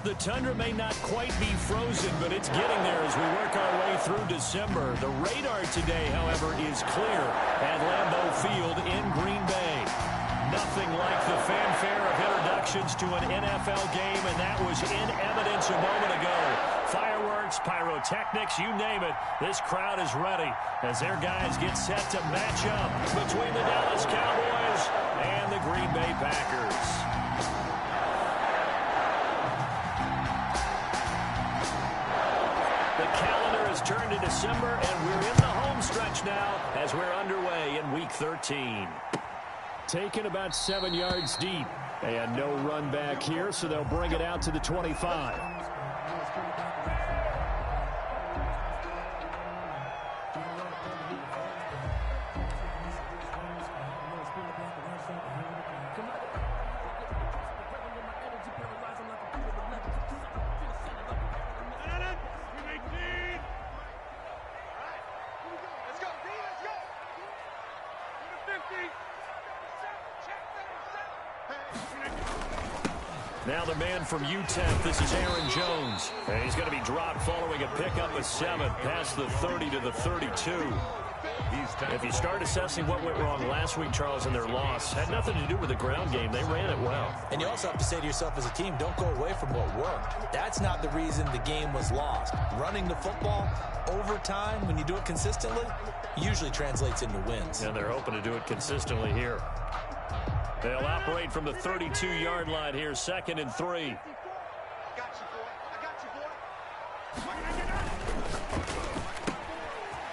The tundra may not quite be frozen, but it's getting there as we work our way through December. The radar today, however, is clear at Lambeau Field in Green Bay. Nothing like the fanfare of introductions to an NFL game, and that was in evidence a moment ago. Fireworks, pyrotechnics, you name it. This crowd is ready as their guys get set to match up between the Dallas Cowboys and the Green Bay Packers. The calendar has turned to December, and we're in the home stretch now as we're underway in Week 13. Taken about 7 yards deep, and no run back here, so they'll bring it out to the 25. Now the man from UTEP, this is Aaron Jones. And he's going to be dropped following a pickup of 7 past the 30 to the 32. If you start assessing what went wrong last week, Charles, in their loss, had nothing to do with the ground game. They ran it well. And you also have to say to yourself as a team, don't go away from what worked. That's not the reason the game was lost. Running the football over time, when you do it consistently, usually translates into wins. And they're hoping to do it consistently here. They'll operate from the 32-yard line here, 2nd and 3.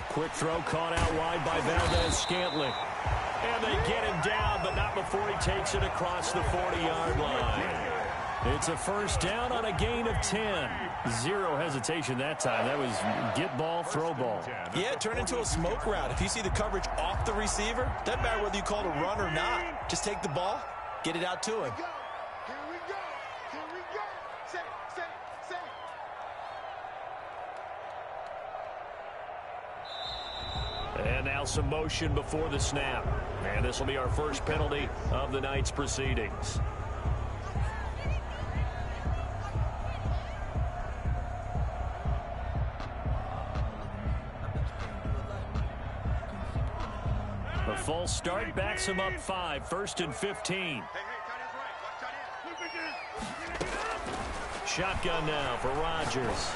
Quick throw caught out wide by Valdez-Scantling. And they get him down, but not before he takes it across the 40-yard line. It's a first down on a gain of 10. Zero hesitation that time. That was get ball, throw ball. Yeah, turn into a smoke route. If you see the coverage off the receiver, doesn't matter whether you call it a run or not. Just take the ball, get it out to him. Here we go. Here we go. Say it. And now some motion before the snap. And this will be our first penalty of the night's proceedings. A false start backs him up 5, 1st and 15. Shotgun now for Rodgers.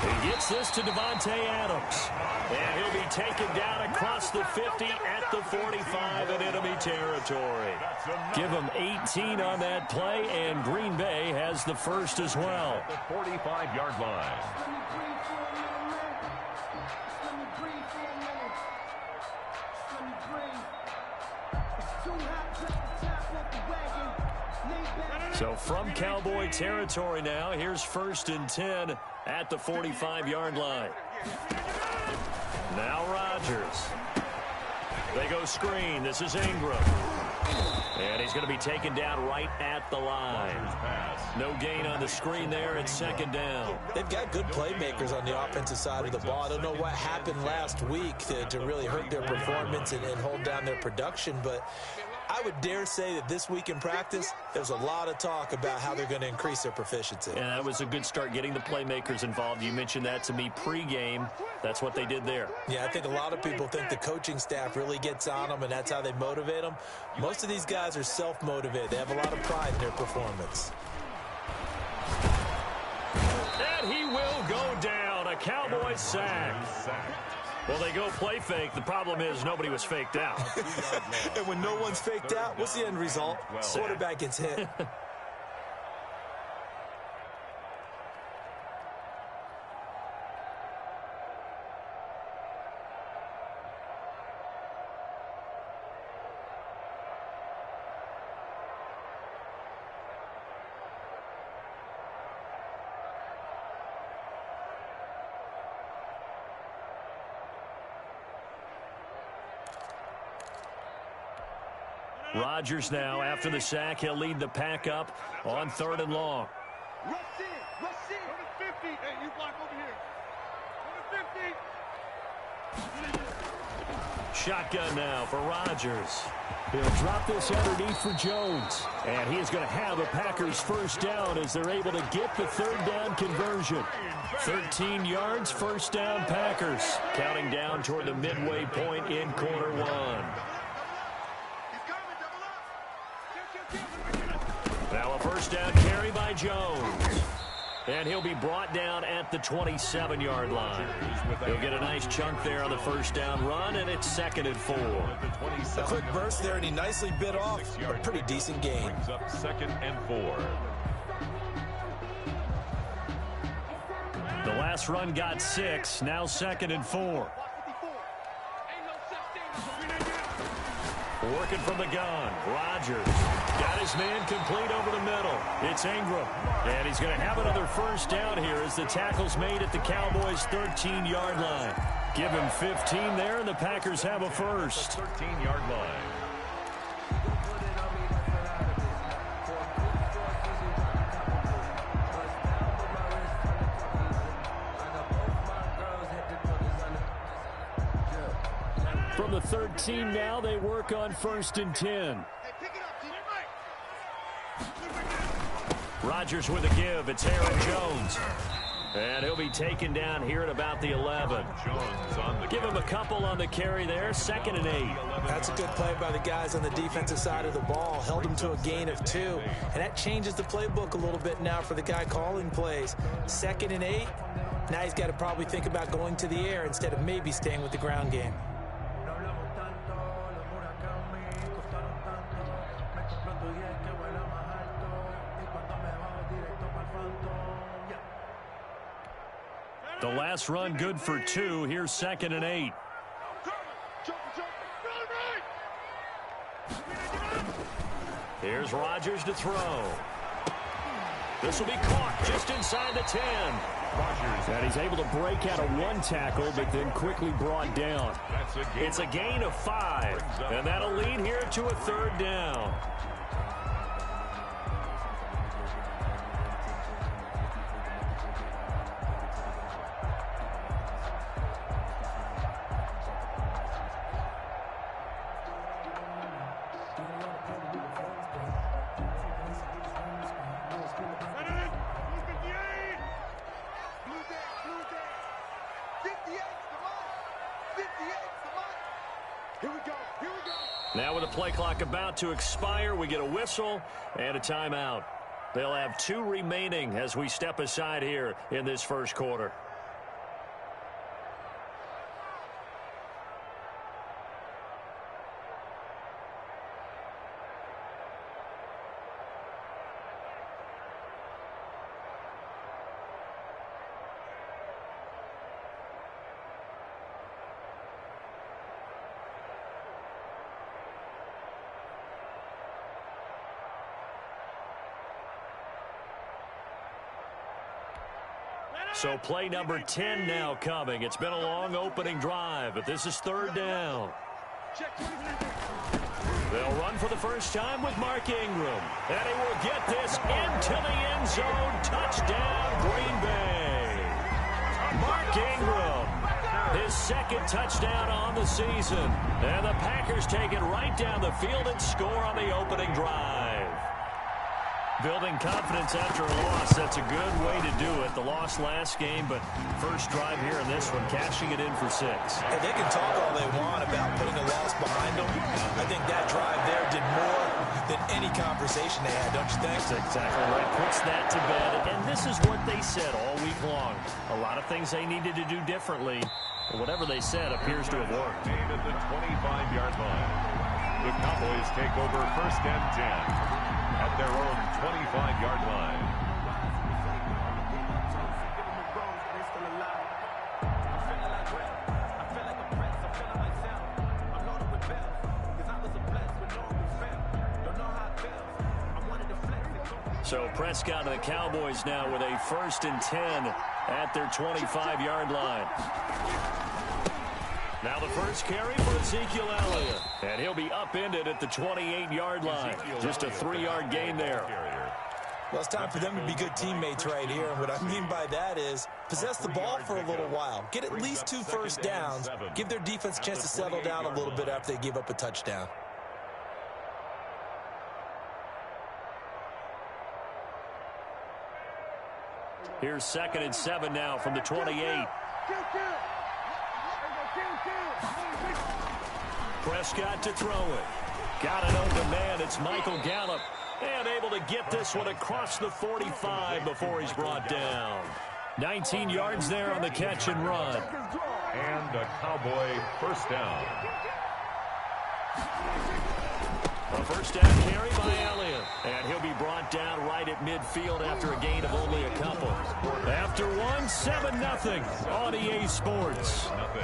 He gets this to Devontae Adams. And he'll be taken down across the 50 at the 45 in enemy territory. Give him 18 on that play, and Green Bay has the first as well. The 45-yard line. So from Cowboy territory now, here's 1st and 10 at the 45-yard line. Now Rodgers. They go screen. This is Ingram. And he's going to be taken down right at the line. No gain on the screen there. It's 2nd down. They've got good playmakers on the offensive side of the ball. I don't know what happened last week to really hurt their performance and hold down their production, but I would dare say that this week in practice, there's a lot of talk about how they're going to increase their proficiency. And that was a good start getting the playmakers involved. You mentioned that to me pregame. That's what they did there. Yeah, I think a lot of people think the coaching staff really gets on them, and that's how they motivate them. Most of these guys are self-motivated. They have a lot of pride in their performance. And he will go down. A Cowboy sack. Well, they go play fake. The problem is nobody was faked out. And when no one's faked out, what's the end result? Quarterback gets hit. Rodgers now, after the sack, he'll lead the pack up on 3rd and long. Rush in. Rush in. Go to 50. Hey, you block over here. Go to 50. Shotgun now for Rodgers. He'll drop this underneath for Jones. And he is going to have a Packers first down as they're able to get the third down conversion. 13 yards, first down Packers. Counting down toward the midway point in quarter one. Now a first down carry by Jones. And he'll be brought down at the 27-yard line. He'll get a nice chunk there on the first down run, and it's 2nd and 4. A quick burst there, and he nicely bit off a pretty decent gain. Up 2nd and 4. The last run got 6, now 2nd and 4. Working from the gun. Rodgers got his man complete over the middle. It's Ingram. And he's going to have another first down here as the tackle's made at the Cowboys' 13-yard line. Give him 15 there, and the Packers have a first. 13-yard line. From the 13 now, they work on 1st and 10. Rodgers with a give. It's Aaron Jones. And he'll be taken down here at about the 11. Give him a couple on the carry there. 2nd and 8. That's a good play by the guys on the defensive side of the ball. Held him to a gain of 2. And that changes the playbook a little bit now for the guy calling plays. 2nd and 8. Now he's got to probably think about going to the air instead of maybe staying with the ground game. The last run good for 2. Here's 2nd and 8. Here's Rodgers to throw. This will be caught just inside the 10. And he's able to break out of one tackle, but then quickly brought down. It's a gain of 5, and that'll lead here to a 3rd down. Now with the play clock about to expire, we get a whistle and a timeout. They'll have 2 remaining as we step aside here in this first quarter. So play number 10 now coming. It's been a long opening drive, but this is 3rd down. They'll run for the first time with Mark Ingram. And he will get this into the end zone. Touchdown, Green Bay. Mark Ingram, his 2nd touchdown on the season. And the Packers take it right down the field and score on the opening drive. Building confidence after a loss, that's a good way to do it. The loss last game, but first drive here in this one, cashing it in for 6. And they can talk all they want about putting a loss behind them. I think that drive there did more than any conversation they had, don't you think? That's exactly right. Puts that to bed. And this is what they said all week long. A lot of things they needed to do differently. But whatever they said appears to have worked. Made at the 25-yard line. The Cowboys take over 1st and 10. At their own 25-yard line. So Prescott and the Cowboys now with a 1st and 10 at their 25-yard line. Now the first carry for Ezekiel Elliott. And he'll be upended at the 28-yard line. Just a 3-yard gain there. Well, it's time for them to be good teammates right here. And what I mean by that is possess the ball for a little while. Get at least 2 first downs. Give their defense a chance to settle down a little bit after they give up a touchdown. Here's 2nd and 7 now from the 28. Prescott to throw it. Got an open man. It's Michael Gallup. And able to get this one across the 45 before he's brought down. 19 yards there on the catch and run. And a Cowboy first down. A first down carry by Elliott. And he'll be brought down right at midfield after a gain of only a couple. After one, 7-0 on EA Sports. Nothing.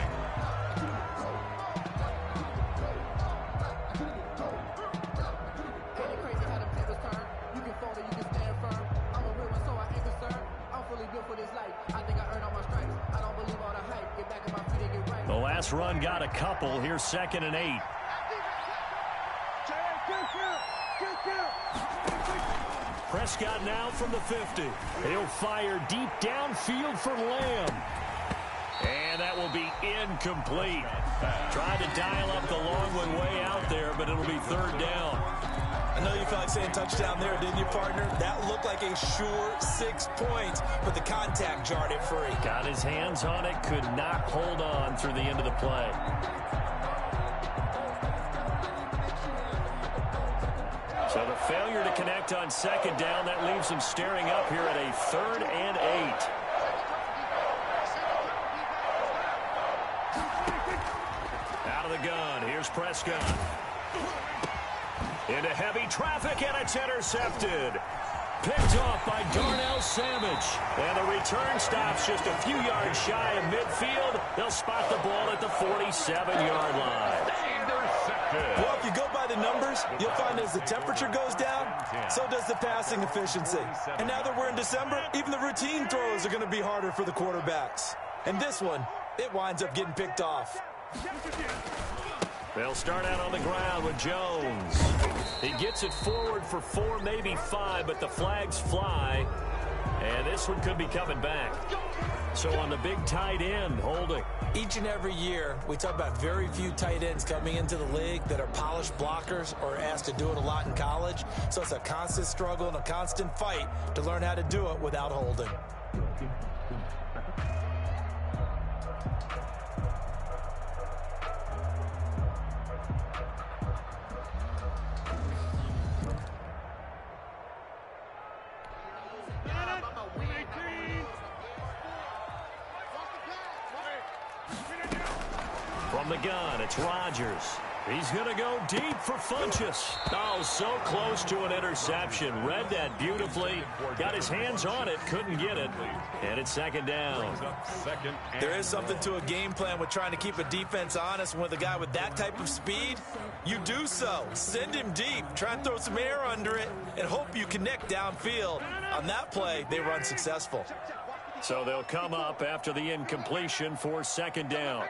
The last run got a couple. Here's 2nd and 8. Prescott now from the 50. He'll fire deep downfield for Lamb. And that will be incomplete. Tried to dial up the long one way out there, but it'll be 3rd down. I know you felt like saying touchdown there, didn't you, partner? That looked like a sure 6 points, but the contact jarred it free. Got his hands on it, could not hold on through the end of the play. So the failure to connect on 2nd down, that leaves him staring up here at a 3rd and 8. Out of the gun, here's Prescott. Into heavy traffic, and it's intercepted. Picked off by Darnell Savage. And the return stops just a few yards shy of midfield. They'll spot the ball at the 47-yard line. Well, if you go by the numbers, you'll find as the temperature goes down, so does the passing efficiency. And now that we're in December, even the routine throws are going to be harder for the quarterbacks. And this one, it winds up getting picked off. They'll start out on the ground with Jones. He gets it forward for 4, maybe 5, but the flags fly. And this one could be coming back. So on the big tight end, holding. Each and every year, we talk about very few tight ends coming into the league that are polished blockers or asked to do it a lot in college. So it's a constant struggle and a constant fight to learn how to do it without holding. From the gun, it's Rodgers. He's going to go deep for Funchess. Oh, so close to an interception. Read that beautifully. Got his hands on it, couldn't get it. And it's 2nd down. There is something to a game plan with trying to keep a defense honest. With a guy with that type of speed, you do so. Send him deep. Try and throw some air under it and hope you connect downfield. On that play, they were unsuccessful. So they'll come up after the incompletion for 2nd down.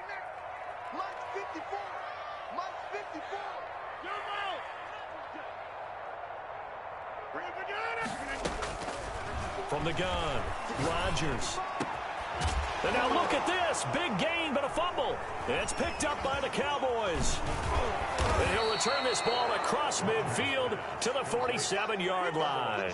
From the gun, Rodgers. And now look at this. Big gain, but a fumble. It's picked up by the Cowboys. And he'll return this ball across midfield to the 47-yard line.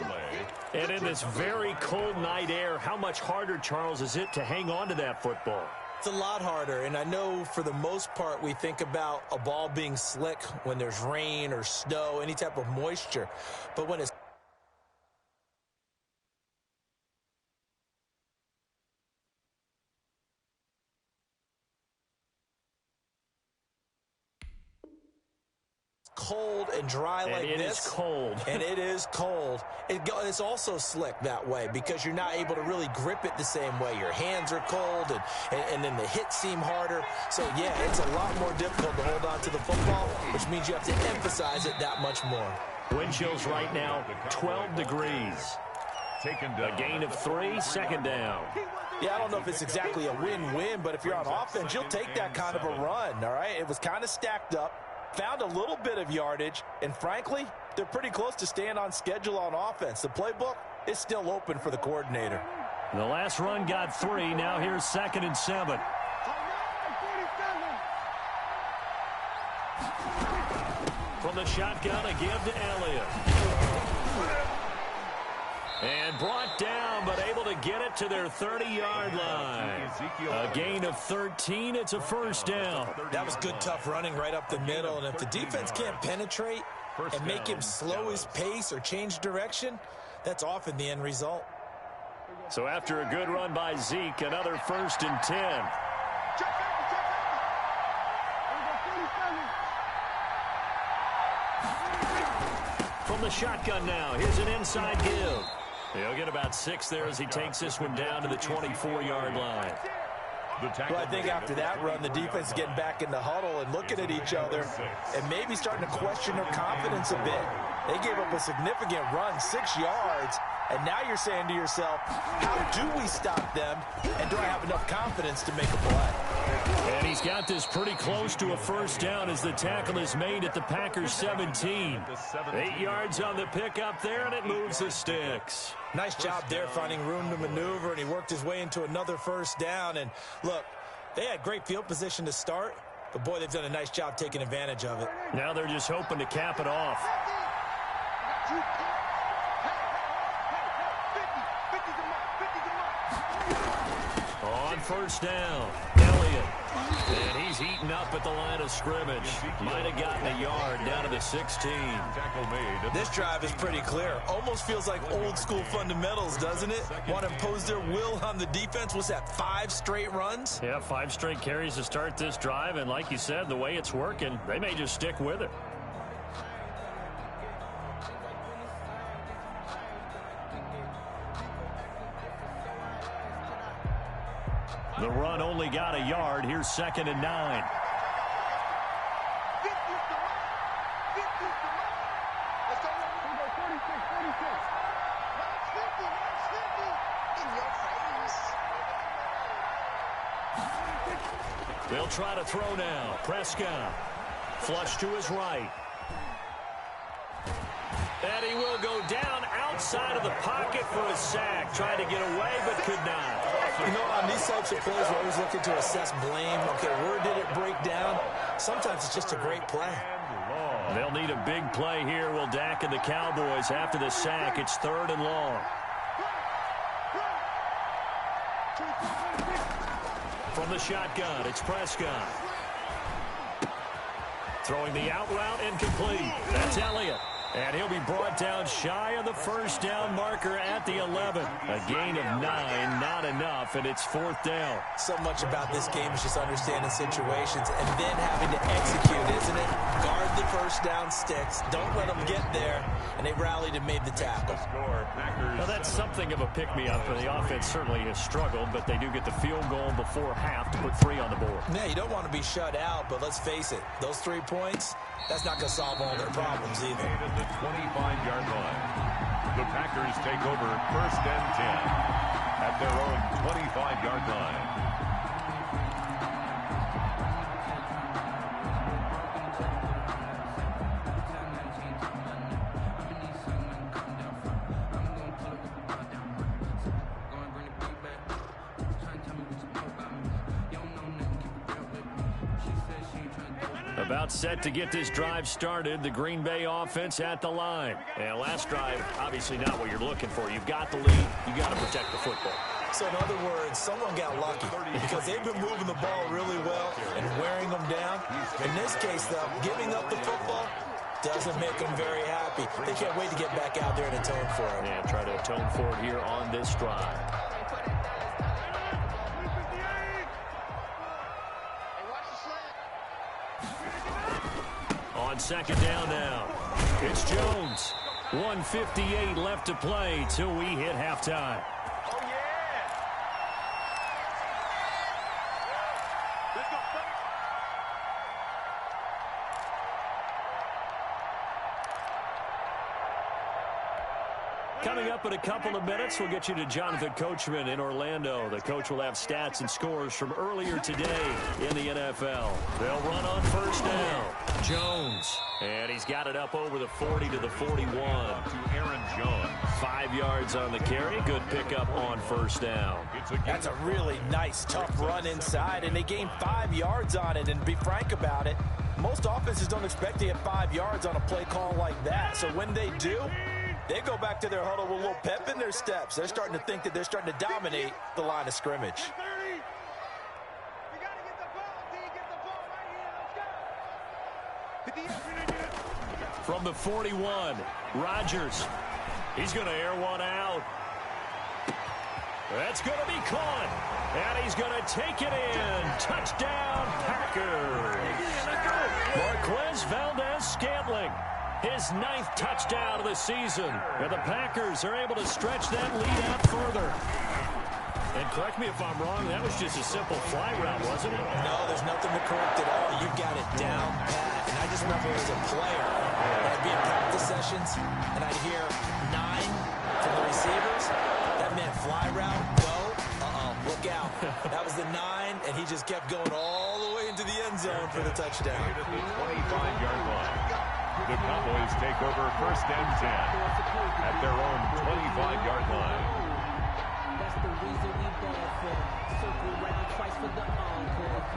And in this very cold night air, how much harder, Charles, is it to hang on to that football? It's a lot harder, and I know for the most part we think about a ball being slick when there's rain or snow, any type of moisture. But when it's cold and dry like this. And it is cold. And it is cold. It's also slick that way because you're not able to really grip it the same way. Your hands are cold, and then the hits seem harder. So, yeah, it's a lot more difficult to hold on to the football, which means you have to emphasize it that much more. Wind chills right now, 12 degrees. A gain of 3, 2nd down. Yeah, I don't know if it's exactly a win-win, but if you're on offense, you'll take that kind of a run, all right? It was kind of stacked up. Found a little bit of yardage, and frankly, they're pretty close to staying on schedule on offense. The playbook, it's still open for the coordinator. The last run got 3. Now here's 2nd and 7. From the shotgun, a give to Elliott. And brought down, but able to get it to their 30-yard line. A gain of 13. It's a first down. That was good, tough running right up the middle. And if the defense can't penetrate and make him slow his pace or change direction, that's often the end result. So after a good run by Zeke, another 1st and 10. From the shotgun now, here's an inside give. He'll get about 6 there as he takes this one down to the 24-yard line. Well, I think after that run, the defense is getting back in the huddle and looking at each other and maybe starting to question their confidence a bit. They gave up a significant run, 6 yards, and now you're saying to yourself, how do we stop them, and do I have enough confidence to make a play? And he's got this pretty close to a first down as the tackle is made at the Packers 17. 8 yards on the pickup there, and it moves the sticks. Nice job there finding room to maneuver, and he worked his way into another first down. And look, they had great field position to start, but boy, they've done a nice job taking advantage of it. Now they're just hoping to cap it off. On first down, Elliott. And he's eaten up at the line of scrimmage. Might have gotten a yard down to the 16. This drive is pretty clear. Almost feels like old school fundamentals, doesn't it? Want to impose their will on the defense. Was that 5 straight runs? Yeah, 5 straight carries to start this drive. And like you said, the way it's working, they may just stick with it. The run only got a yard. Here's 2nd and 9. They'll try to throw now. Prescott. Flush to his right. And he will go down outside of the pocket for a sack. Tried to get away, but could not. You know, on these types of plays, we're always looking to assess blame. Okay, where did it break down? Sometimes it's just a great play. They'll need a big play here, will Dak and the Cowboys. After the sack, it's 3rd and long. From the shotgun, it's Prescott. Throwing the out route, incomplete. That's Elliott. And he'll be brought down shy of the first down marker at the 11. A gain of 9, not enough, and it's 4th down. So much about this game is just understanding situations and then having to execute, isn't it? Guard the first down sticks. Don't let them get there. And they rallied and made the tackle. Well, that's something of a pick-me-up. The offense certainly has struggled, but they do get the field goal before half to put 3 on the board. Yeah, you don't want to be shut out, but let's face it. Those 3 points, that's not going to solve all their problems either. The 25-yard line. The Packers take over 1st and 10 at their own 25-yard line. About set to get this drive started. The Green Bay offense at the line. And last drive, obviously not what you're looking for. You've got the lead. You've got to protect the football. So in other words, someone got lucky because they've been moving the ball really well and wearing them down. In this case, though, giving up the football doesn't make them very happy. They can't wait to get back out there and atone for it. And try to atone for it here on this drive. On 2nd down now, it's Jones. 1:58 left to play till we hit halftime. Oh, yeah. Let's go. Coming up in a couple of minutes, we'll get you to Jonathan Coachman in Orlando. The coach will have stats and scores from earlier today in the NFL. They'll run on first down. Jones. And he's got it up over the 40 to the 41. To Aaron Jones. 5 yards on the carry. Good pickup on first down. That's a really nice, tough run inside, and they gained 5 yards on it. And be frank about it, most offenses don't expect to get 5 yards on a play call like that. So when they do, they go back to their huddle with a little pep in their steps. They're starting to think that they're starting to dominate the line of scrimmage. From the 41, Rodgers. He's going to air one out. That's going to be caught. And he's going to take it in. Touchdown, Packers. Marquez Valdez-Scantling. His 9th touchdown of the season. And the Packers are able to stretch that lead out further. And correct me if I'm wrong, that was just a simple fly route, wasn't it? No, there's nothing to correct at all. You've got it down pat. And I just remember as a player, I'd be in practice sessions, and I'd hear 9 from the receivers. That meant fly route, go, look out. That was the 9, and he just kept going all the way into the end zone for the touchdown. At the 25-yard line. The Cowboys take over first and 10 at their own 25-yard line.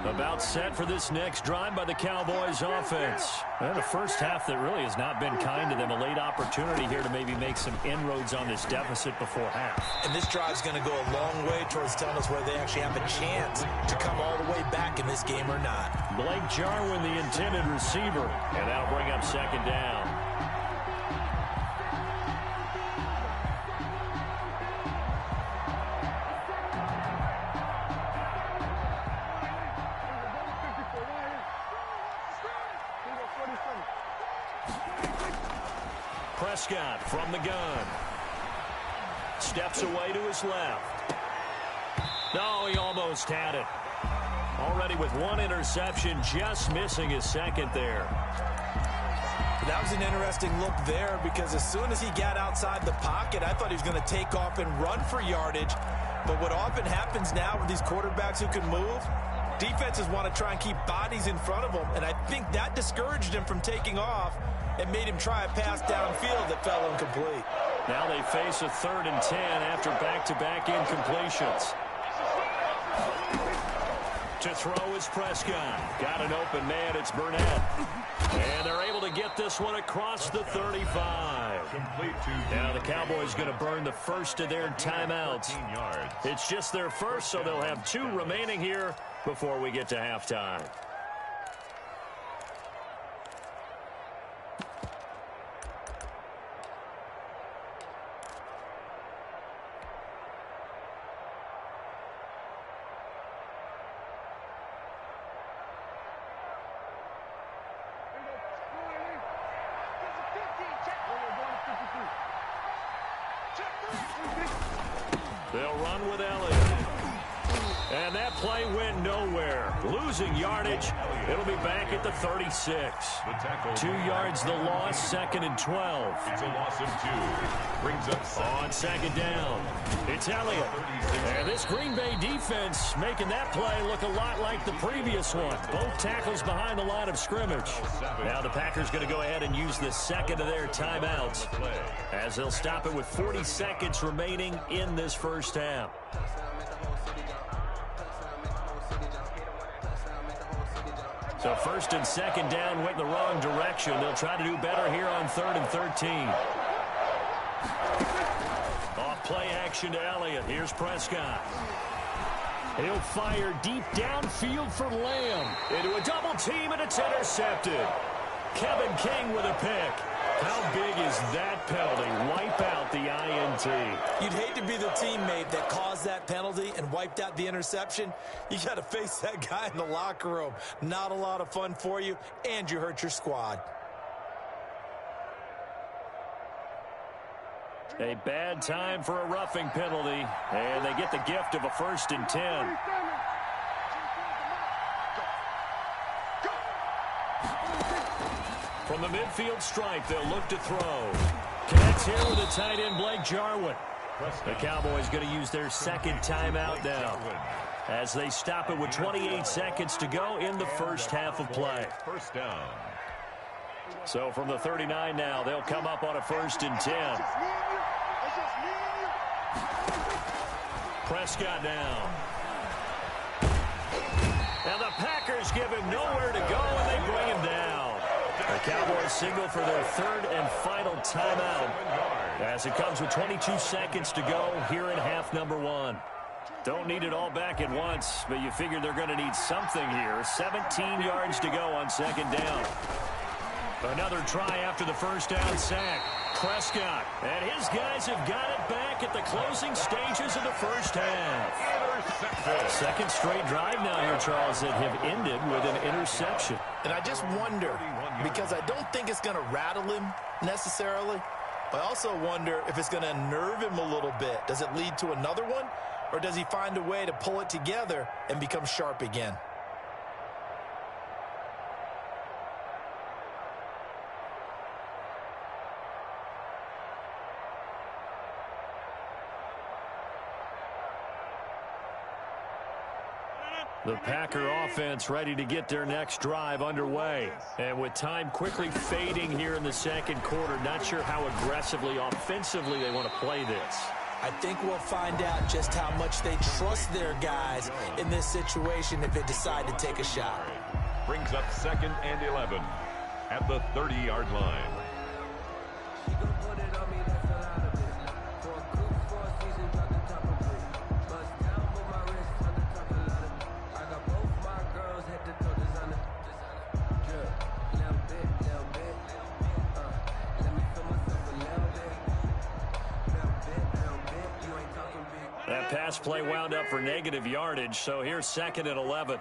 About set for this next drive by the Cowboys offense. And the first half that really has not been kind to them. A late opportunity here to maybe make some inroads on this deficit before half. And this drive's going to go a long way towards telling us whether they actually have a chance to come all the way back in this game or not. Blake Jarwin, the intended receiver. And that'll bring up second down. Prescott from the gun. Steps away to his left. No, he almost had it. Already with 1 interception, just missing his second there. That was an interesting look there because as soon as he got outside the pocket, I thought he was going to take off and run for yardage. But what often happens now with these quarterbacks who can move, defenses want to try and keep bodies in front of them. And I think that discouraged him from taking off and made him try a pass downfield that fell incomplete. Now they face a 3rd and 10 after back-to-back incompletions. To throw is Prescott. Got an open man. It's Burnett. And they're able to get this one across the 35. Complete to now the Cowboys going to burn the first of their timeouts. yards. It's just their first, so they'll have 2 remaining here before we get to halftime. They'll run with Elliott. And that play went nowhere. Losing yardage. It'll be back at the 36. 2 yards the loss, 2nd and 12. It's a loss of 2. Brings up on second down. It's Elliott. And this Green Bay defense making that play look a lot like the previous one. Both tackles behind the line of scrimmage. Now the Packers going to go ahead and use the second of their timeouts as they'll stop it with 40 seconds remaining in this first half. So 1st and 2nd down went in the wrong direction. They'll try to do better here on 3rd and 13. Off play action to Elliott. Here's Prescott. He'll fire deep downfield for Lamb. Into a double team, and it's intercepted. Kevin King with a pick. How big is that penalty? Wipe out the INT. You'd hate to be the teammate that caused that penalty and wiped out the interception. You got to face that guy in the locker room. Not a lot of fun for you, and you hurt your squad. A bad time for a roughing penalty, and they get the gift of a 1st and 10. From the midfield stripe, they'll look to throw. Connects here with the tight end, Blake Jarwin. The Cowboys going to use their second timeout now as they stop it with 28 seconds to go in the first half of play. First down. So from the 39 now, they'll come up on a 1st and 10. Prescott down. And the Packers give him nowhere to go, and they bring him down. The Cowboys signal for their 3rd and final timeout as it comes with 22 seconds to go here in half number 1. Don't need it all back at once, but you figure they're going to need something here. 17 yards to go on 2nd down. Another try after the first down sack. Prescott, and his guys have got it back at the closing stages of the first half. Second straight drive now here, Charles, that have ended with an interception. And I just wonder, because I don't think it's going to rattle him necessarily, but I also wonder if it's going to unnerve him a little bit. Does it lead to another one, or does he find a way to pull it together and become sharp again? The Packer offense ready to get their next drive underway. And with time quickly fading here in the second quarter, not sure how aggressively, offensively they want to play this. I think we'll find out just how much they trust their guys in this situation if they decide to take a shot. Brings up 2nd and 11 at the 30-yard line. That pass play wound up for negative yardage, so here's 2nd and 11.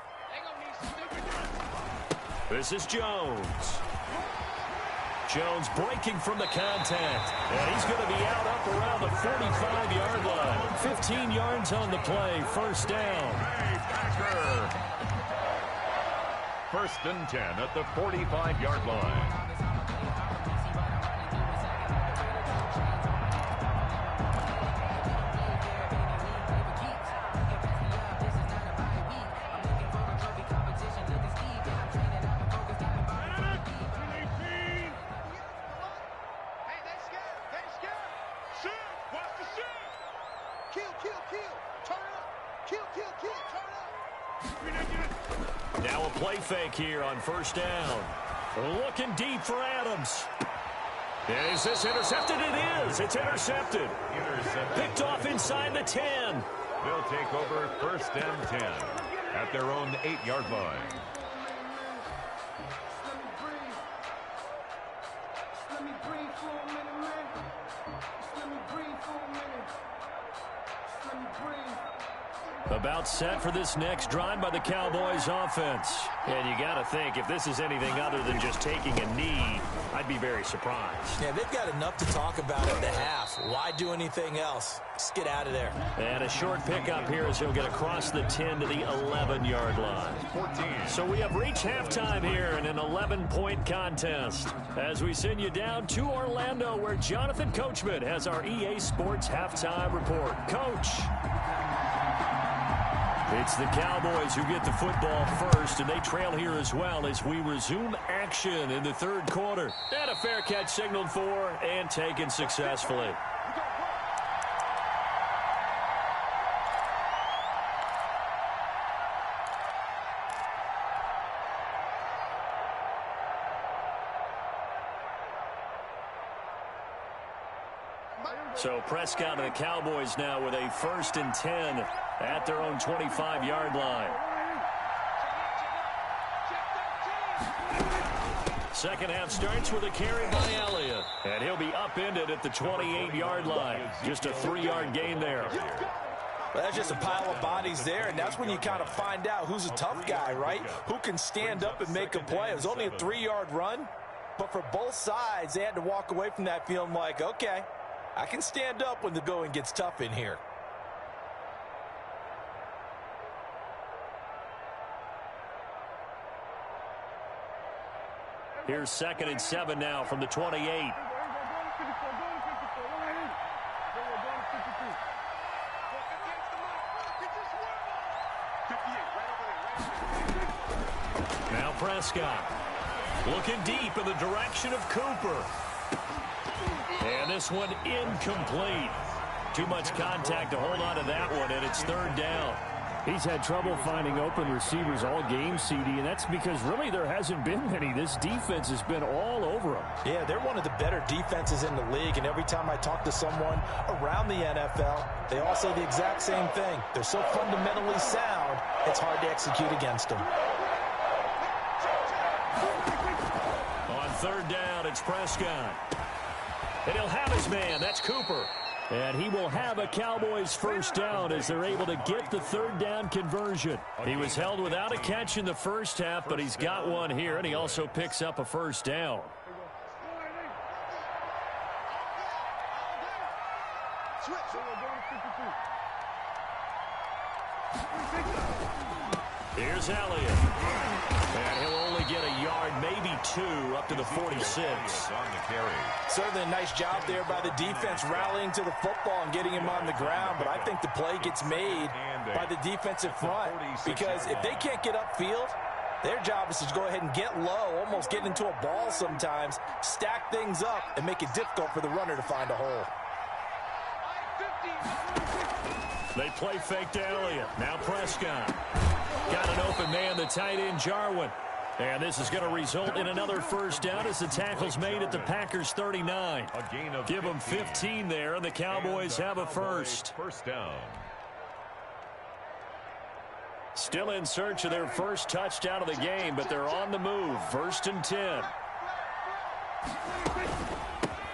This is Jones. Jones breaking from the contact, and he's going to be out up around the 45-yard line. 15 yards on the play, first down. First and 10 at the 45-yard line. Now a play fake here on first down. Looking deep for Adams. Is this intercepted? It is. It's intercepted. Picked off inside the 10. They'll take over 1st and 10 at their own 8-yard line. About set for this next drive by the Cowboys offense. And you got to think, if this is anything other than just taking a knee, I'd be very surprised. Yeah, they've got enough to talk about at the half. Why do anything else? Just get out of there. And a short pickup here as he'll get across the 10 to the 11-yard line. 14. So we have reached halftime here in an 11-point contest as we send you down to Orlando, where Jonathan Coachman has our EA Sports halftime report. Coach. It's the Cowboys who get the football first, and they trail here as well as we resume action in the third quarter. And a fair catch signaled for and taken successfully. So Prescott and the Cowboys now with a 1st and 10 at their own 25-yard line. Second half starts with a carry by Elliott, and he'll be upended at the 28-yard line. Just a 3-yard gain there. Well, that's just a pile of bodies there, and that's when you kind of find out who's a tough guy, right? Who can stand up and make a play. It was only a 3-yard run, but for both sides, they had to walk away from that feeling like, okay, I can stand up when the going gets tough in here. Here's 2nd and 7 now from the 28. Now Prescott looking deep in the direction of Cooper. And this one incomplete. Too much contact to hold on to that one, and it's third down. He's had trouble finding open receivers all game, CD, and that's because really there hasn't been many. This defense has been all over him. Yeah, they're one of the better defenses in the league, and every time I talk to someone around the NFL, they all say the exact same thing. They're so fundamentally sound, it's hard to execute against them. On third down, it's Prescott. And he'll have his man. That's Cooper. And he will have a Cowboys first down as they're able to get the third down conversion. He was held without a catch in the first half, but he's got one here, and he also picks up a first down. Here's Elliott. And he'll only get a yard, maybe two, up to the 46. Certainly a nice job there by the defense rallying to the football and getting him on the ground, but I think the play gets made by the defensive front because if they can't get upfield, their job is to go ahead and get low, almost get into a ball sometimes, stack things up, and make it difficult for the runner to find a hole. They play fake to Elliott. Now Prescott. Got an open man, the tight end, Jarwin. And this is going to result in another first down as the tackle's made at the Packers' 39. Give them 15 there, and the Cowboys have a first. First down. Still in search of their first touchdown of the game, but they're on the move. First and 10.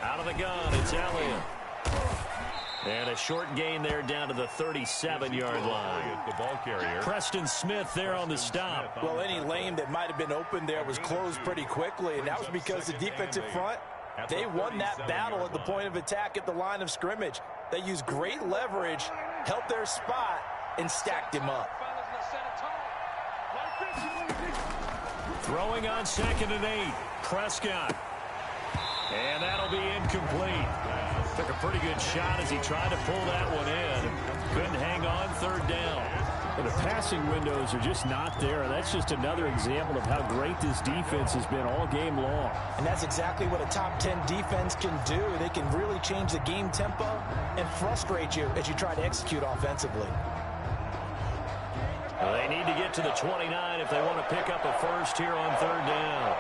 Out of the gun, it's Elliott. And a short gain there down to the 37-yard line. The ball carrier. Preston Smith there on the stop. Well, any lane that might have been open there was closed pretty quickly, and that was because the defensive front, they won that battle at the point of attack at the line of scrimmage. They used great leverage, held their spot, and stacked him up. Throwing on 2nd and 8. Prescott. And that'll be incomplete. Took a pretty good shot as he tried to pull that one in. Couldn't hang on, third down. And the passing windows are just not there. And that's just another example of how great this defense has been all game long. And that's exactly what a top 10 defense can do. They can really change the game tempo and frustrate you as you try to execute offensively. Well, they need to get to the 29 if they want to pick up a first here on third down.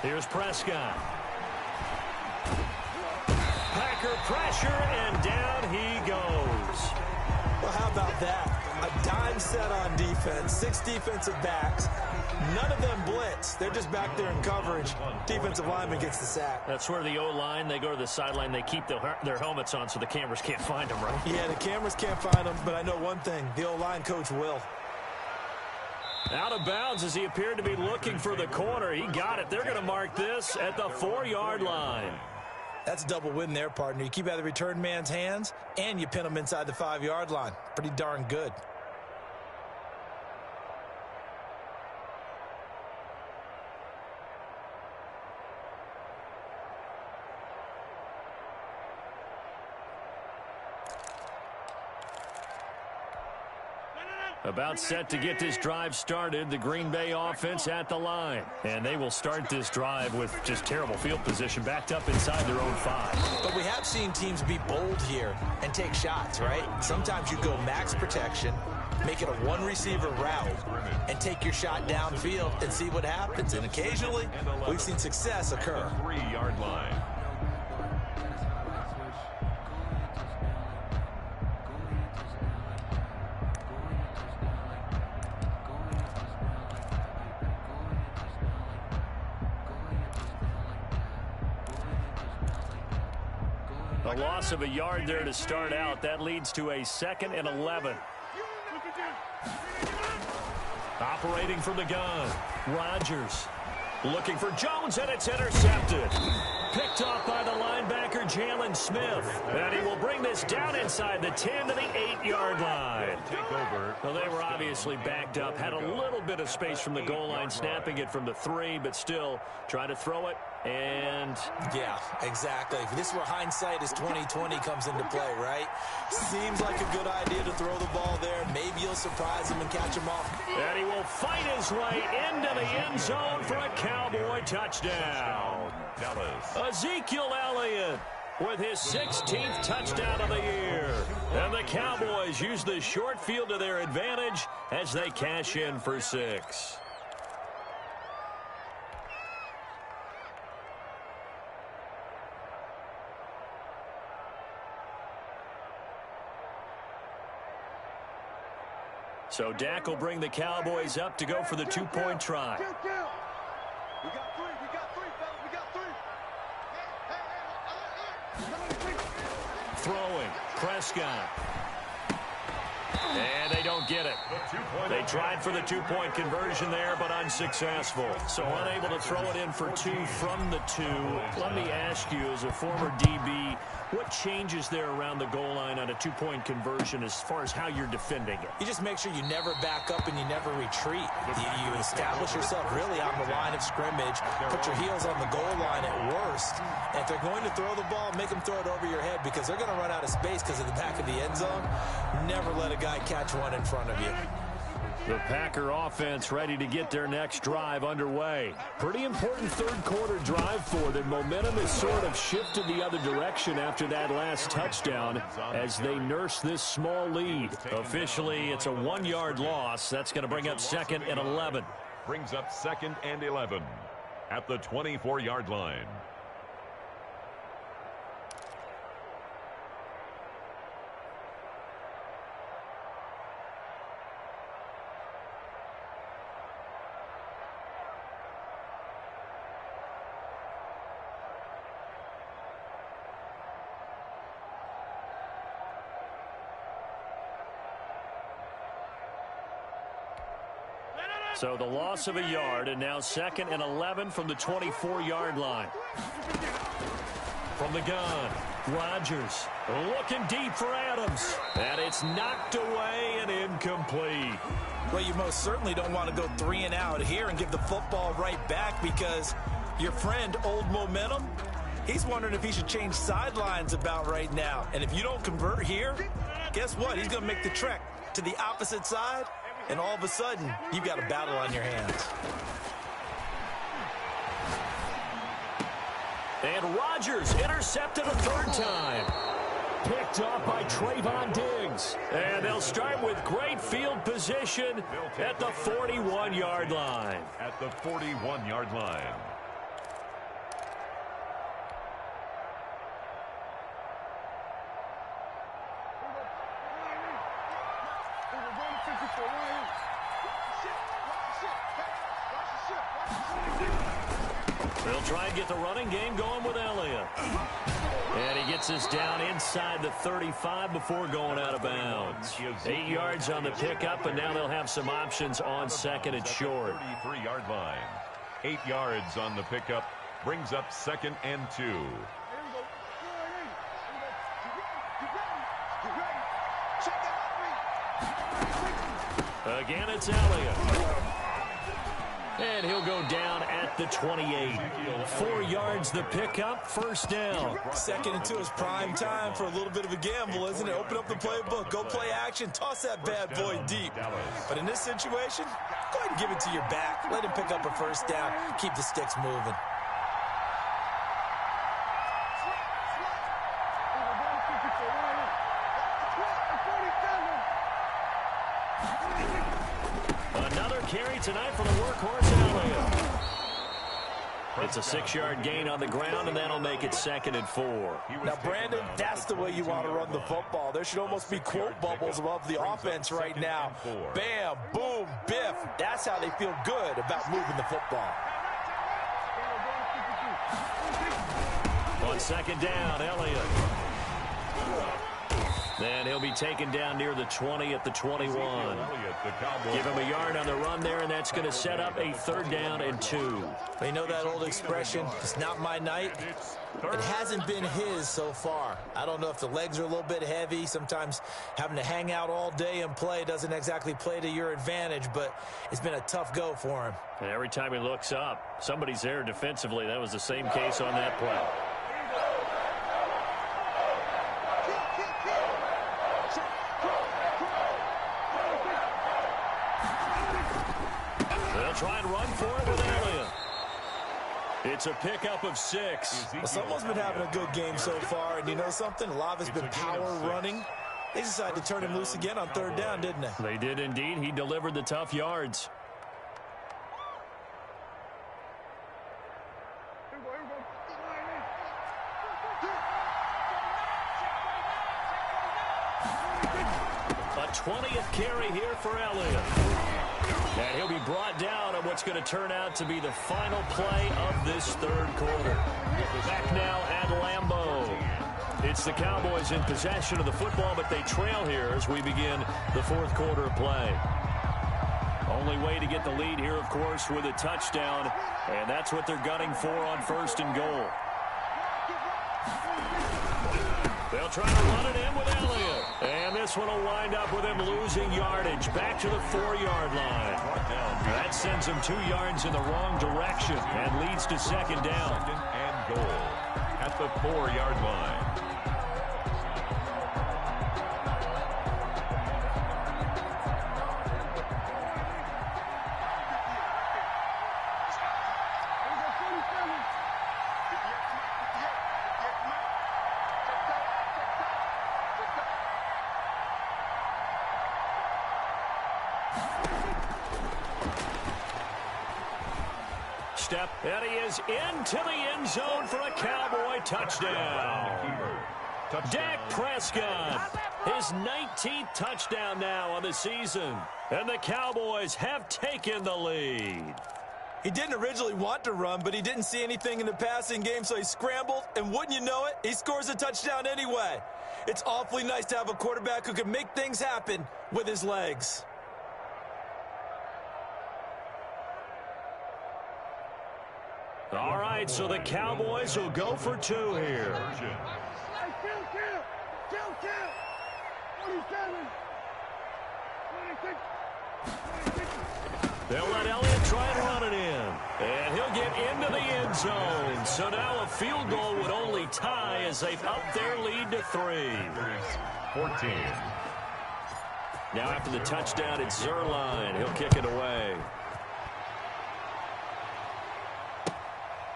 Here's Prescott. Packer pressure, and down he goes. Well, how about that? A dime set on defense, 6 defensive backs. None of them blitz. They're just back there in coverage. Defensive lineman gets the sack. That's where the O-line, they go to the sideline, they keep their helmets on so the cameras can't find them, right? Yeah, the cameras can't find them, but I know one thing. The O-line coach will. Out of bounds as he appeared to be looking for the corner. He got it. They're going to mark this at the 4-yard line. That's a double win there, partner. You keep out of the return man's hands, and you pin him inside the 5-yard line. Pretty darn good. About set to get this drive started, the Green Bay offense at the line. And they will start this drive with just terrible field position, backed up inside their own 5. But we have seen teams be bold here and take shots, right? Sometimes you go max protection, make it a one-receiver route, and take your shot downfield and see what happens. And occasionally, we've seen success occur. 3-yard line. A loss of a yard there to start out. That leads to a 2nd and 11. Operating from the gun, Rodgers looking for Jones, and it's intercepted. picked off by the linebacker, Jalen Smith. And he will bring this down inside the 10 to the 8-yard line. Take over. Well, they were obviously backed up, had a little bit of space from the goal line, snapping it from the 3, but still trying to throw it. And yeah, exactly. This is where hindsight is 20/20 comes into play, right? Seems like a good idea to throw the ball there. Maybe you'll surprise him and catch him off. And he will fight his way into the end zone for a Cowboy touchdown. Dallas. Ezekiel Elliott with his 16th touchdown of the year. And the Cowboys use the short field to their advantage as they cash in for 6. So Dak will bring the Cowboys up to go for the 2-point try. We got 3. We got 3, fellas. We got 3. Throwing. Prescott. And they don't get it. They tried for the 2-point conversion there, but unsuccessful. So unable to throw it in for 2 from the 2. Let me ask you, as a former DB, what changes there around the goal line on a 2-point conversion as far as how you're defending it? You just make sure you never back up and you never retreat. You establish yourself really on the line of scrimmage, put your heels on the goal line at worst. And if they're going to throw the ball, make them throw it over your head because they're going to run out of space because of the back of the end zone. Never let a guy catch one in front of you. The Packer offense ready to get their next drive underway. Pretty important third-quarter drive for them. Momentum has sort of shifted the other direction after that last touchdown as they nurse this small lead. Officially, it's a 1-yard loss. That's going to bring up 2nd and 11. Brings up 2nd and 11 at the 24-yard line. So the loss of a yard, and now 2nd and 11 from the 24-yard line. From the gun, Rodgers looking deep for Adams. And it's knocked away and incomplete. Well, you most certainly don't want to go 3 and out here and give the football right back because your friend, Old Momentum, he's wondering if he should change sidelines about right now. And if you don't convert here, guess what? He's going to make the trek to the opposite side. And all of a sudden, you've got a battle on your hands. And Rodgers intercepted a 3rd time. Picked off by Trayvon Diggs. And they'll start with great field position at the 41-yard line. At the 41-yard line. They'll try and get the running game going with Elliott. And he gets us down inside the 35 before going out of bounds. 8 yards on the pickup, and now they'll have some options on 2nd and short. 33-yard line. 8 yards on the pickup. Brings up 2nd and 2. Again, it's Elliott. And he'll go down at the 28. 4 yards the pickup, 1st down. 2nd and 2 is prime time for a little bit of a gamble, isn't it? Open up the playbook, go play action, toss that bad boy deep. But in this situation, go ahead and give it to your back. Let him pick up a 1st down, keep the sticks moving. Another carry tonight for the workhorse Elliott. It's a 6-yard gain on the ground, and that'll make it 2nd and 4. Now, Brandon, that's the way you want to run the football. There should almost be quote bubbles above the offense right now. Bam, boom, biff. That's how they feel good about moving the football. On 2nd down, Elliott. Then he'll be taken down near the 20 at the 21. Give him a yard on the run there, and that's going to set up a 3rd down and 2. You know that old expression, it's not my night? It hasn't been his so far. I don't know if the legs are a little bit heavy. Sometimes having to hang out all day and play doesn't exactly play to your advantage, but it's been a tough go for him. And every time he looks up, somebody's there defensively. That was the same case on that play. They'll try and run for it with Elliott. It's a pickup of 6. Well, someone's been having a good game so far, and you know something? A lot of it's been power running. They decided to turn him loose again on 3rd down, didn't they? They did indeed. He delivered the tough yards. A 20th carry here for Elliott. And he'll be brought down on what's going to turn out to be the final play of this 3rd quarter. Back now at Lambeau. It's the Cowboys in possession of the football, but they trail here as we begin the 4th quarter of play. Only way to get the lead here, of course, with a touchdown, and that's what they're gunning for on 1st and goal. They'll try to run it in with Elliott. And this one will wind up with him losing yardage back to the 4-yard line. That sends him 2 yards in the wrong direction and leads to 2nd down. 2nd and goal at the 4-yard line. Step, and he is into the end zone for a Cowboy touchdown. Dak Prescott, his 19th touchdown now on the season. And the Cowboys have taken the lead. He didn't originally want to run, but he didn't see anything in the passing game, so he scrambled, and wouldn't you know it, he scores a touchdown anyway. It's awfully nice to have a quarterback who can make things happen with his legs. All right, so the Cowboys will go for 2 here. They'll let Elliott try and run it in. And he'll get into the end zone. So now a field goal would only tie as they've upped their lead to 3. 14. Now after the touchdown, it's Zerline. He'll kick it away.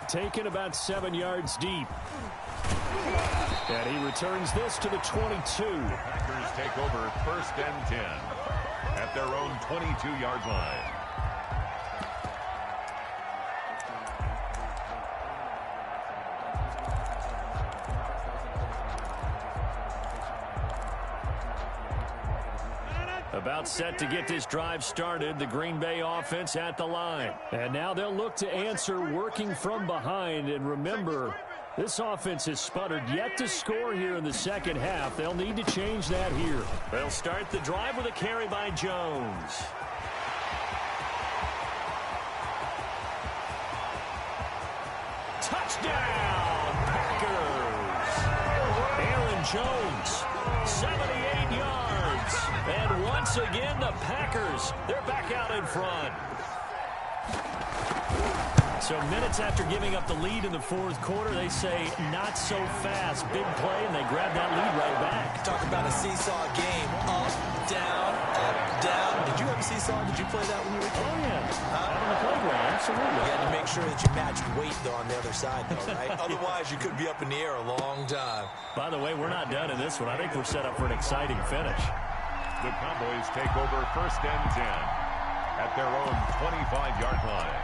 Taken about 7 yards deep. And he returns this to the 22. Packers take over 1st and 10 at their own 22-yard line. About set to get this drive started, the Green Bay offense at the line. And now they'll look to answer working from behind. And remember, this offense has sputtered yet to score here in the 2nd half. They'll need to change that here. They'll start the drive with a carry by Jones. Touchdown, Packers! Aaron Jones, 78 yards. And once again, the Packers, they're back out in front. So minutes after giving up the lead in the 4th quarter, they say not so fast. Big play, and they grab that lead right back. Talk about a seesaw game. Up, down, up, down. Did you have a seesaw? Did you play that when you were a kid? Oh, yeah. Out on the playground, absolutely. You had to make sure that you matched weight, though, on the other side, though, right? Otherwise, you could be up in the air a long time. By the way, we're not done in this one. I think we're set up for an exciting finish. The Cowboys take over 1st and 10 at their own 25-yard line.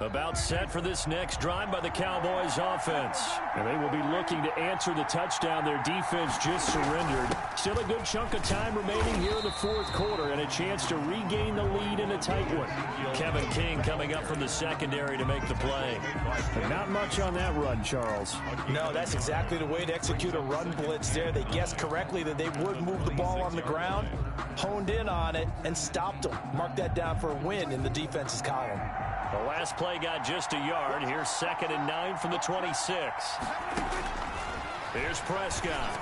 About set for this next drive by the Cowboys offense. And they will be looking to answer the touchdown their defense just surrendered. Still a good chunk of time remaining here in the fourth quarter and a chance to regain the lead in a tight one. Kevin King coming up from the secondary to make the play. But not much on that run, Charles. No, that's exactly the way to execute a run blitz there. They guessed correctly that they would move the ball on the ground, honed in on it, and stopped them. Mark that down for a win in the defense's column. The last play got just a yard. Here's 2nd and 9 from the 26. Here's Prescott.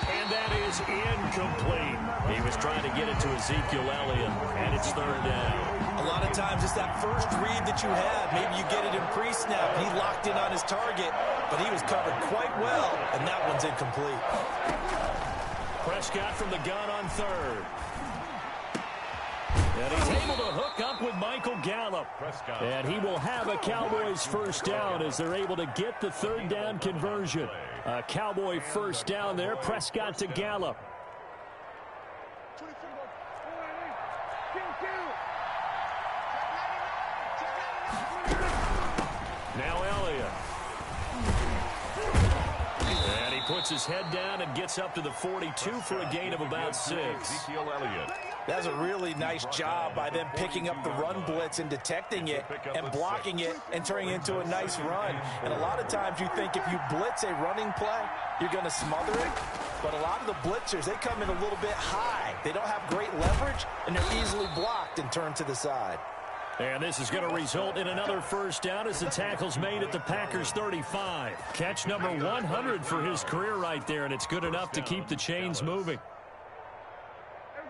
And that is incomplete. He was trying to get it to Ezekiel Elliott, and it's 3rd down. A lot of times it's that first read that you have. Maybe you get it in pre-snap. He locked in on his target, but he was covered quite well, and that one's incomplete. Prescott from the gun on 3rd. And he's able to hook up with Michael Gallup. And he will have a Cowboys first down as they're able to get the 3rd down conversion. A Cowboy first down there. Prescott to Gallup. Now Elliott. And he puts his head down and gets up to the 42 for a gain of about 6. Ezekiel Elliott. That's a really nice job by them picking up the run blitz and detecting it and blocking it and turning it into a nice run. And a lot of times you think if you blitz a running play, you're going to smother it. But a lot of the blitzers, they come in a little bit high. They don't have great leverage, and they're easily blocked and turned to the side. And this is going to result in another first down as the tackle's made at the Packers 35. Catch number 100 for his career right there, and it's good enough to keep the chains moving.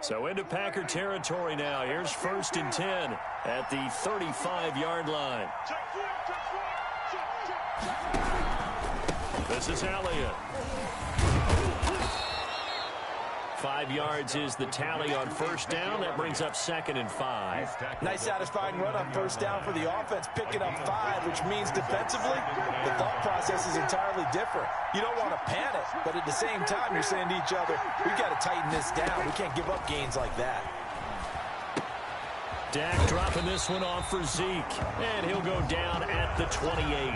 So into Packer territory now. Here's 1st and 10 at the 35-yard line. This is Elliott. 5 yards is the tally on first down. That brings up 2nd and 5. Nice satisfying run on first down for the offense, picking up 5, which means defensively, the thought process is entirely different. You don't want to panic, but at the same time, you're saying to each other, we've got to tighten this down. We can't give up gains like that. Dak dropping this one off for Zeke, and he'll go down at the 28.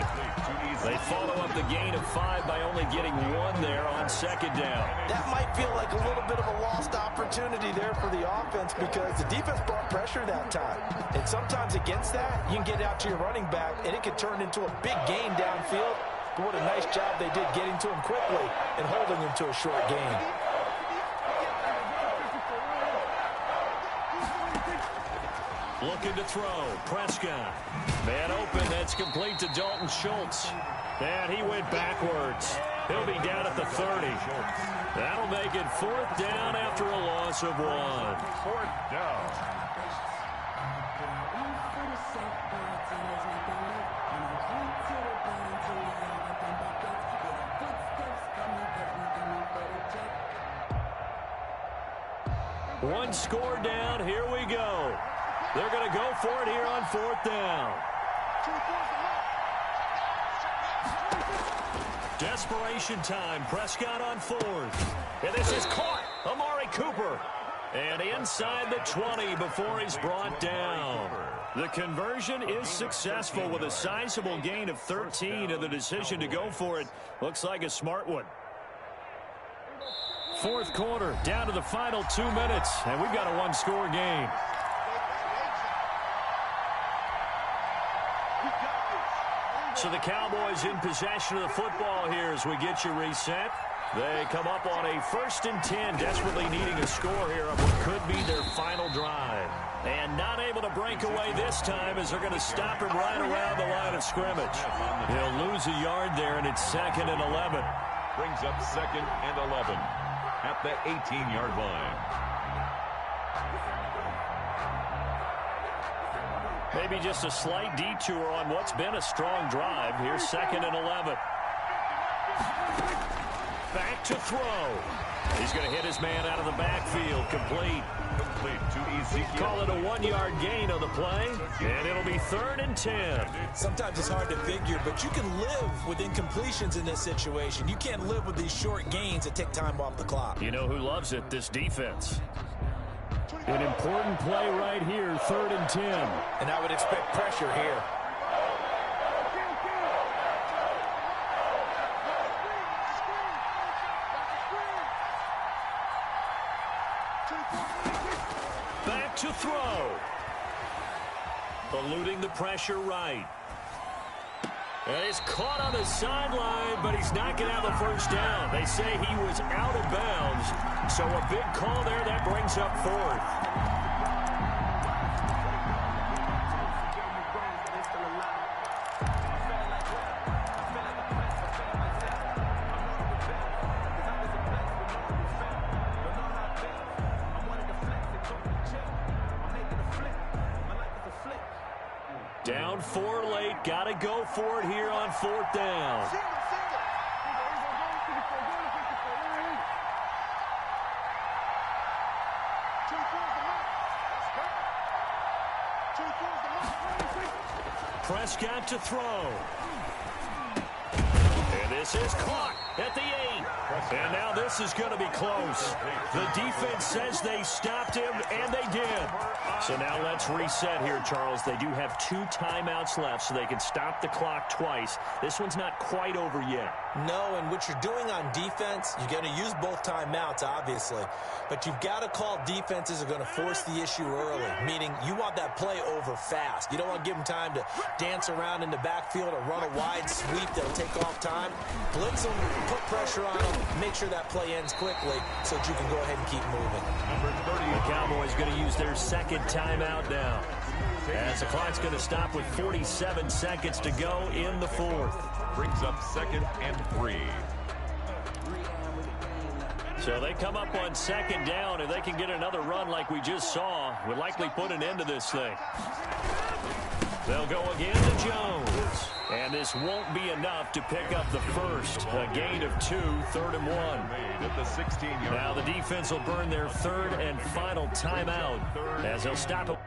They follow up the gain of 5 by only getting 1 there on 2nd down. That might feel like a little bit of a lost opportunity there for the offense because the defense brought pressure that time. And sometimes against that, you can get out to your running back, and it can turn into a big gain downfield. But what a nice job they did getting to him quickly and holding him to a short gain. Looking to throw. Prescott. Man open. That's complete to Dalton Schultz. And he went backwards. He'll be down at the 30. That'll make it 4th down after a loss of 1. 4th down. One score down. Here we go. They're going to go for it here on 4th down. Desperation time. Prescott on 4th. And this is caught. Amari Cooper. And inside the 20 before he's brought down. The conversion is successful with a sizable gain of 13, and the decision to go for it looks like a smart one. 4th quarter, down to the final 2 minutes, and we've got a one-score game. So the Cowboys in possession of the football here as we get you reset. They come up on a 1st and 10, desperately needing a score here on what could be their final drive. And not able to break away this time as they're going to stop him right around the line of scrimmage. He'll lose a yard there, and it's 2nd and 11. Brings up 2nd and 11 at the 18-yard line. Maybe just a slight detour on what's been a strong drive. Here's 2nd and 11. Back to throw. He's going to hit his man out of the backfield. Complete to Ezekiel. Call it a 1-yard gain on the play, and it'll be 3rd and 10. Sometimes it's hard to figure, but you can live with incompletions in this situation. You can't live with these short gains that take time off the clock. You know who loves it? This defense. An important play right here, 3rd and 10. And I would expect pressure here. Back to throw. Eluding the pressure right. And he's caught on the sideline, but he's not going to have the first down. They say he was out of bounds, so a big call there. That brings up 4th. Down 4 late. Got to go for it here on 4th down. Prescott to throw. And this is caught at the 8. And now this is going to be close. The defense says they stopped him, and they did. So now let's reset here, Charles. They do have 2 timeouts left, so they can stop the clock twice. This one's not quite over yet. No, and what you're doing on defense, you're going to use both timeouts, obviously. But you've got to call defenses that are going to force the issue early, meaning you want that play over fast. You don't want to give them time to dance around in the backfield or run a wide sweep that'll take off time. Blitz them, put pressure on them, make sure that play ends quickly so that you can go ahead and keep moving. The Cowboys going to use their 2nd timeout now, as the clock's going to stop with 47 seconds to go in the 4th. Brings up 2nd and 3. So they come up on 2nd down, and they can get another run like we just saw. Would likely put an end to this thing. They'll go again to Jones. And this won't be enough to pick up the first. A gain of 2, 3rd and 1. At the 16-yard. Now the defense will burn their 3rd and final timeout as they'll stop it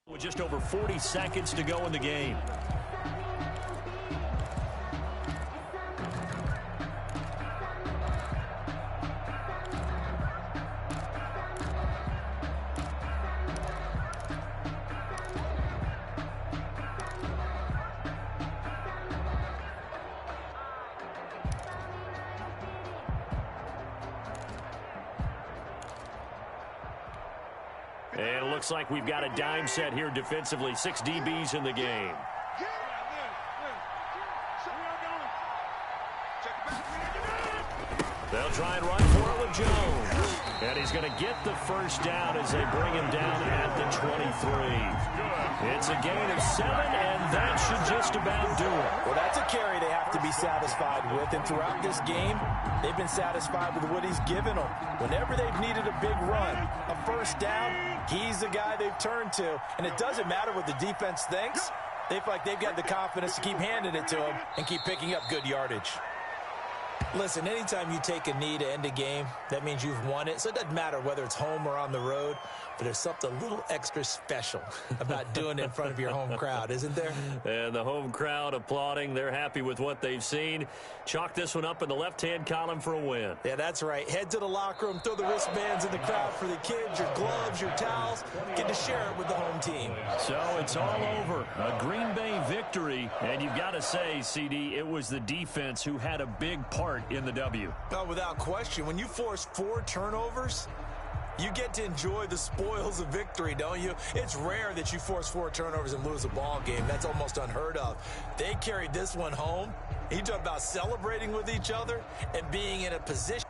with just over 40 seconds to go in the game. And it looks like we've got a dime set here defensively. 6 DBs in the game. They'll try and run for it with Jones. And he's going to get the first down as they bring him down at the 23. It's a gain of 7, and that should just about do it. Well, that's a carry they have to be satisfied with. And throughout this game, they've been satisfied with what he's given them. Whenever they've needed a big run, a first down, he's the guy they've turned to. And it doesn't matter what the defense thinks. They feel like they've got the confidence to keep handing it to him and keep picking up good yardage. Listen, anytime you take a knee to end a game, that means you've won it. So it doesn't matter whether it's home or on the road, but there's something a little extra special about doing it in front of your home crowd, isn't there? And the home crowd applauding. They're happy with what they've seen. Chalk this one up in the left-hand column for a win. Yeah, that's right. Head to the locker room, throw the wristbands in the crowd for the kids, your gloves, your towels. Get to share it with the home team. So it's all over. A Green Bay victory. And you've got to say, CD, it was the defense who had a big part in the W. Oh, without question. When you force 4 turnovers, you get to enjoy the spoils of victory, don't you? It's rare that you force 4 turnovers and lose a ball game. That's almost unheard of. They carried this one home. You talk about celebrating with each other and being in a position.